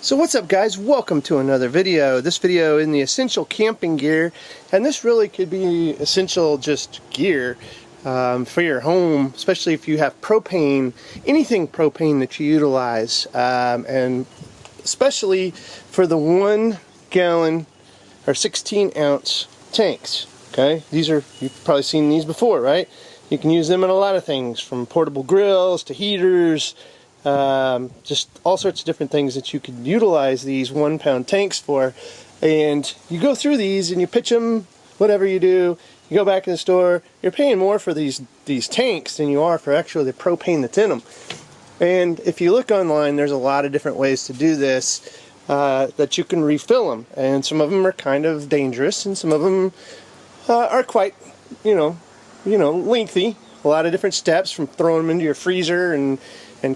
So what's up guys, welcome to another video. This video in the essential camping gear, and this really could be essential just gear for your home, especially if you have propane, anything propane that you utilize, and especially for the 1 gallon or 16 ounce tanks. Okay, these are, you've probably seen these before, right? You can use them in a lot of things, from portable grills to heaters, just all sorts of different things that you could utilize these 1 pound tanks for. And you go through these and you pitch them, whatever you do, you go back in the store, you're paying more for these tanks than you are for actually the propane that's in them. And if you look online, there's a lot of different ways to do this, that you can refill them, and some of them are kind of dangerous, and some of them are quite, you know, lengthy. A lot of different steps, from throwing them into your freezer and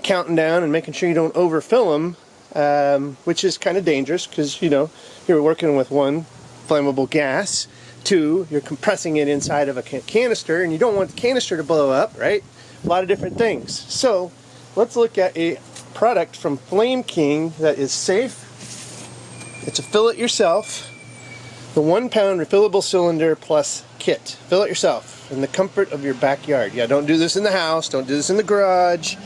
counting down and making sure you don't overfill them, which is kind of dangerous because, you know, you're working with 1, flammable gas, 2, you're compressing it inside of a canister, and you don't want the canister to blow up, right? A lot of different things. So let's look at a product from Flameking that is safe. It's a fill it yourself, the 1 pound refillable cylinder plus kit. Fill it yourself in the comfort of your backyard. Yeah, don't do this in the house, don't do this in the garage.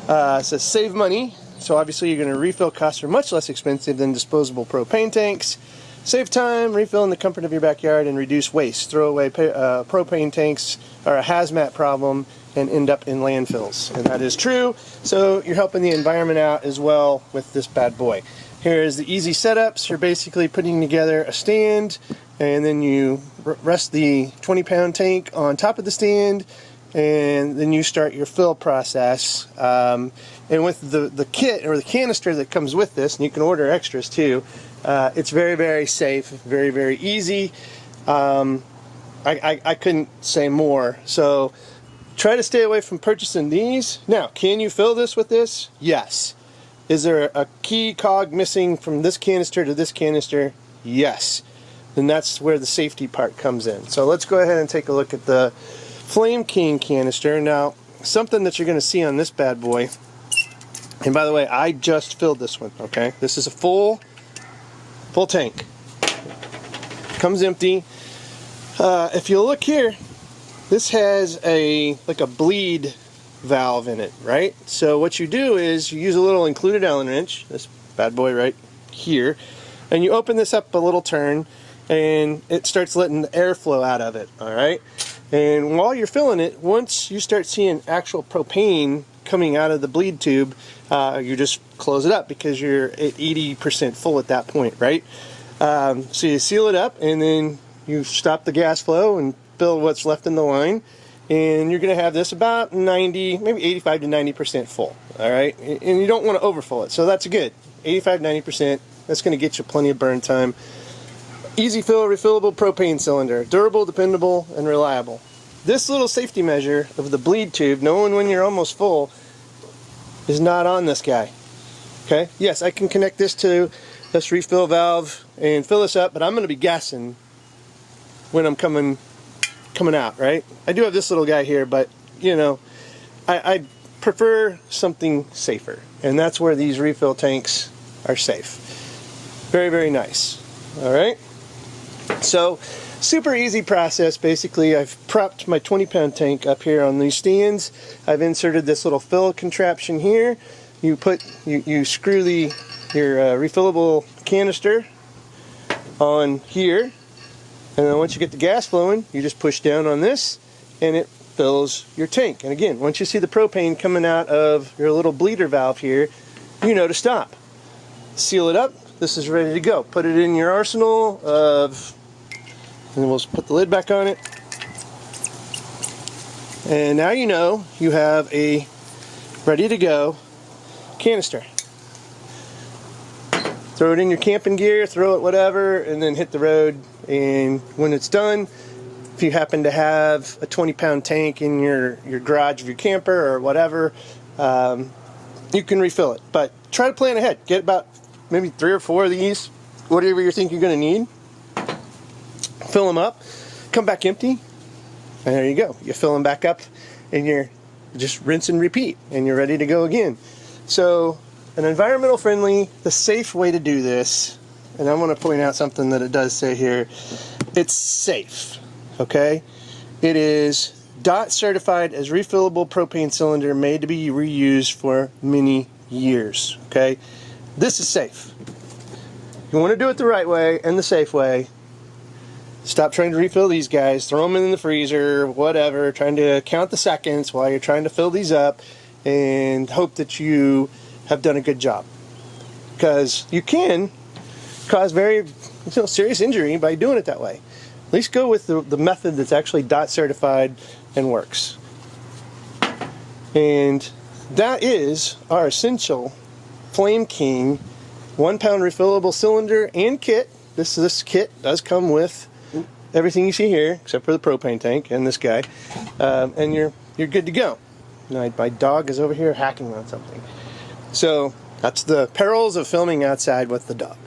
It says save money, so obviously you're going to refill costs are much less expensive than disposable propane tanks. Save time, refill in the comfort of your backyard, and reduce waste. Throw away propane tanks are a hazmat problem and end up in landfills, and that is true. So you're helping the environment out as well with this bad boy. Here's the easy setups. You're basically putting together a stand, and then you rest the 20 pound tank on top of the stand, and then you start your fill process. And with the kit or the canister that comes with this, and you can order extras too, it's very, very safe, very, very easy. I couldn't say more. So try to stay away from purchasing these. Now, can you fill this with this? Yes. Is there a key cog missing from this canister to this canister? Yes. Then that's where the safety part comes in. So let's go ahead and take a look at the Flameking canister. Now, something that you're going to see on this bad boy, and by the way, I just filled this one, okay? This is a full tank. Comes empty. If you look here, this has like a bleed valve in it, right? So what you do is you use a little included Allen wrench, this bad boy right here, and you open this up a little turn, and it starts letting the airflow out of it, all right? And while you're filling it, once you start seeing actual propane coming out of the bleed tube, you just close it up because you're at 80% full at that point, right? So you seal it up, and then you stop the gas flow and fill what's left in the line, and you're going to have this about 90, maybe 85 to 90% full, all right? And you don't want to overfill it, so that's good. 85, 90%, that's going to get you plenty of burn time. Easy fill, refillable propane cylinder. Durable, dependable, and reliable. This little safety measure of the bleed tube, knowing when you're almost full, is not on this guy. Okay? Yes, I can connect this to this refill valve and fill this up, but I'm going to be gassing when I'm coming out, right? I do have this little guy here, but, you know, I prefer something safer. And that's where these refill tanks are safe. Very, very nice. All right? So, super easy process. Basically, I've propped my 20 pound tank up here on these stands. I've inserted this little fill contraption here. You screw your refillable canister on here, and then once you get the gas flowing, you just push down on this, and it fills your tank. And again, once you see the propane coming out of your little bleeder valve here, you know to stop. Seal it up. This is ready to go. Put it in your arsenal of, and then we'll put the lid back on it. And now you know you have a ready to go canister. Throw it in your camping gear, throw it whatever, and then hit the road. And when it's done, if you happen to have a 20 pound tank in your garage of your camper or whatever, you can refill it. But try to plan ahead. Get about maybe 3 or 4 of these, whatever you think you're going to need. Fill them up, come back empty, and there you go. You fill them back up, and you're just rinse and repeat, and you're ready to go again. So an environmental friendly, the safe way to do this, and I want to point out something that it does say here, it's safe, okay? It is DOT certified as refillable propane cylinder made to be reused for many years, okay? This is safe. You want to do it the right way and the safe way. Stop trying to refill these guys, throw them in the freezer, whatever, trying to count the seconds while you're trying to fill these up and hope that you have done a good job. Because you can cause very serious injury by doing it that way. At least go with the method that's actually DOT certified and works. And that is our essential Flameking 1 pound refillable cylinder and kit. This kit does come with everything you see here except for the propane tank and this guy, and you're good to go. My dog is over here hacking on something. So that's the perils of filming outside with the dog.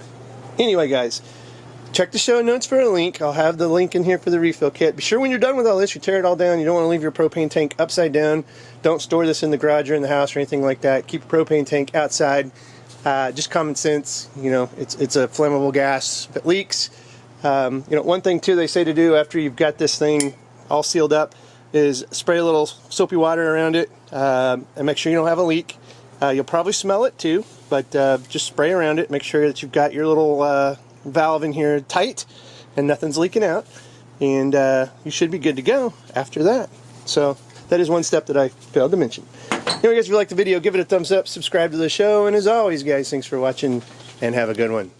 Anyway, guys, check the show notes for a link. I'll have the link in here for the refill kit. Be sure when you're done with all this, you tear it all down. You don't want to leave your propane tank upside down. Don't store this in the garage or in the house or anything like that. Keep your propane tank outside. Just common sense. You know, it's a flammable gas. If it leaks, you know, one thing too they say to do after you've got this thing all sealed up is spray a little soapy water around it and make sure you don't have a leak. You'll probably smell it too, but just spray around it. Make sure that you've got your little valve in here tight and nothing's leaking out, and you should be good to go after that. So that is one step that I failed to mention. Anyway, guys, if you liked the video, give it a thumbs up, subscribe to the show, and as always, guys, thanks for watching and have a good one.